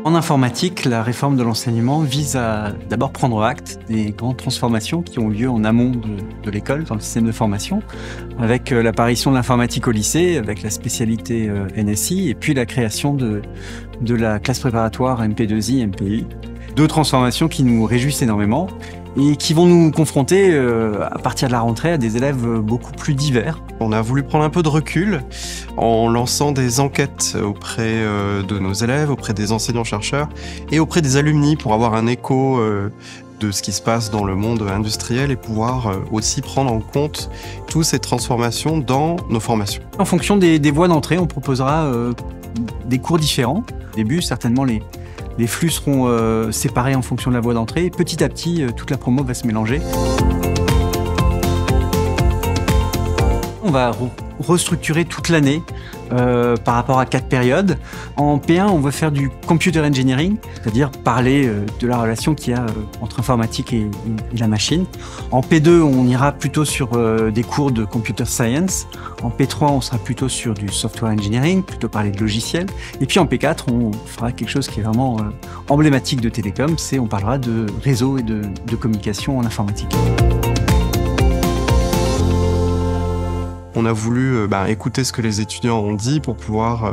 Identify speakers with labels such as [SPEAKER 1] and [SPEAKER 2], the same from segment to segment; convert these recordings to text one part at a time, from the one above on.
[SPEAKER 1] En informatique, la réforme de l'enseignement vise à d'abord prendre acte des grandes transformations qui ont lieu en amont de l'école, dans le système de formation, avec l'apparition de l'informatique au lycée, avec la spécialité NSI, et puis la création de la classe préparatoire MP2I, MPI. Deux transformations qui nous réjouissent énormément et qui vont nous confronter, à partir de la rentrée, à des élèves beaucoup plus divers.
[SPEAKER 2] On a voulu prendre un peu de recul en lançant des enquêtes auprès de nos élèves, auprès des enseignants-chercheurs et auprès des alumni pour avoir un écho de ce qui se passe dans le monde industriel et pouvoir aussi prendre en compte toutes ces transformations dans nos formations.
[SPEAKER 1] En fonction des voies d'entrée, on proposera des cours différents. Au début, certainement, les flux seront séparés en fonction de la voie d'entrée. Petit à petit, toute la promo va se mélanger. On va restructurer toute l'année par rapport à 4 périodes. En P1, on veut faire du computer engineering, c'est-à-dire parler de la relation qu'il y a entre informatique et la machine. En P2, on ira plutôt sur des cours de computer science. En P3, on sera plutôt sur du software engineering, plutôt parler de logiciels. Et puis en P4, on fera quelque chose qui est vraiment emblématique de Télécom, on parlera de réseau et de communication en informatique.
[SPEAKER 2] On a voulu écouter ce que les étudiants ont dit pour pouvoir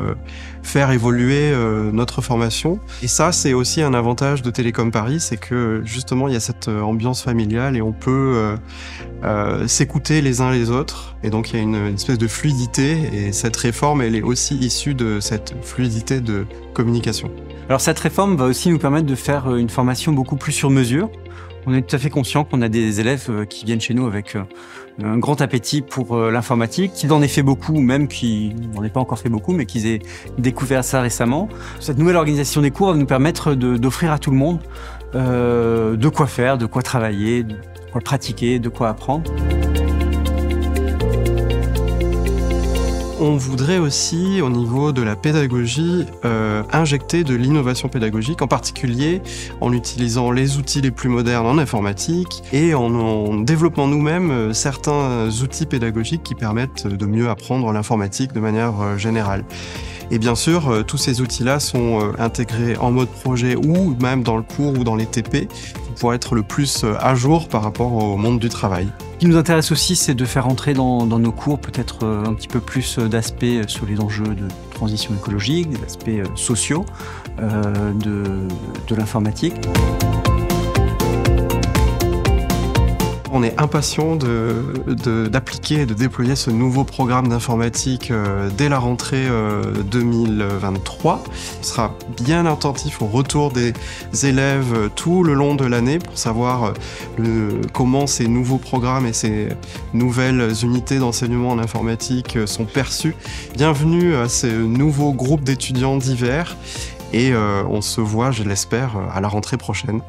[SPEAKER 2] faire évoluer notre formation. Et ça, c'est aussi un avantage de Télécom Paris, c'est que justement, il y a cette ambiance familiale et on peut s'écouter les uns les autres. Et donc, il y a une espèce de fluidité et cette réforme, elle est aussi issue de cette fluidité de communication.
[SPEAKER 1] Alors, cette réforme va aussi nous permettre de faire une formation beaucoup plus sur mesure. On est tout à fait conscient qu'on a des élèves qui viennent chez nous avec un grand appétit pour l'informatique, qui en aient fait beaucoup, ou même qui n'en aient pas encore fait beaucoup, mais qui aient découvert ça récemment. Cette nouvelle organisation des cours va nous permettre d'offrir à tout le monde de quoi faire, de quoi travailler, de quoi pratiquer, de quoi apprendre.
[SPEAKER 2] On voudrait aussi, au niveau de la pédagogie, injecter de l'innovation pédagogique, en particulier en utilisant les outils les plus modernes en informatique et en développant nous-mêmes certains outils pédagogiques qui permettent de mieux apprendre l'informatique de manière générale. Et bien sûr, tous ces outils-là sont intégrés en mode projet ou même dans le cours ou dans les TP pour être le plus à jour par rapport au monde du travail.
[SPEAKER 1] Ce qui nous intéresse aussi, c'est de faire entrer dans nos cours peut-être un petit peu plus d'aspects sur les enjeux de transition écologique, des aspects sociaux de l'informatique.
[SPEAKER 2] On est impatient d'appliquer et de déployer ce nouveau programme d'informatique dès la rentrée 2023. On sera bien attentif au retour des élèves tout le long de l'année pour savoir comment ces nouveaux programmes et ces nouvelles unités d'enseignement en informatique sont perçus. Bienvenue à ce nouveau groupe d'étudiants divers et on se voit, je l'espère, à la rentrée prochaine.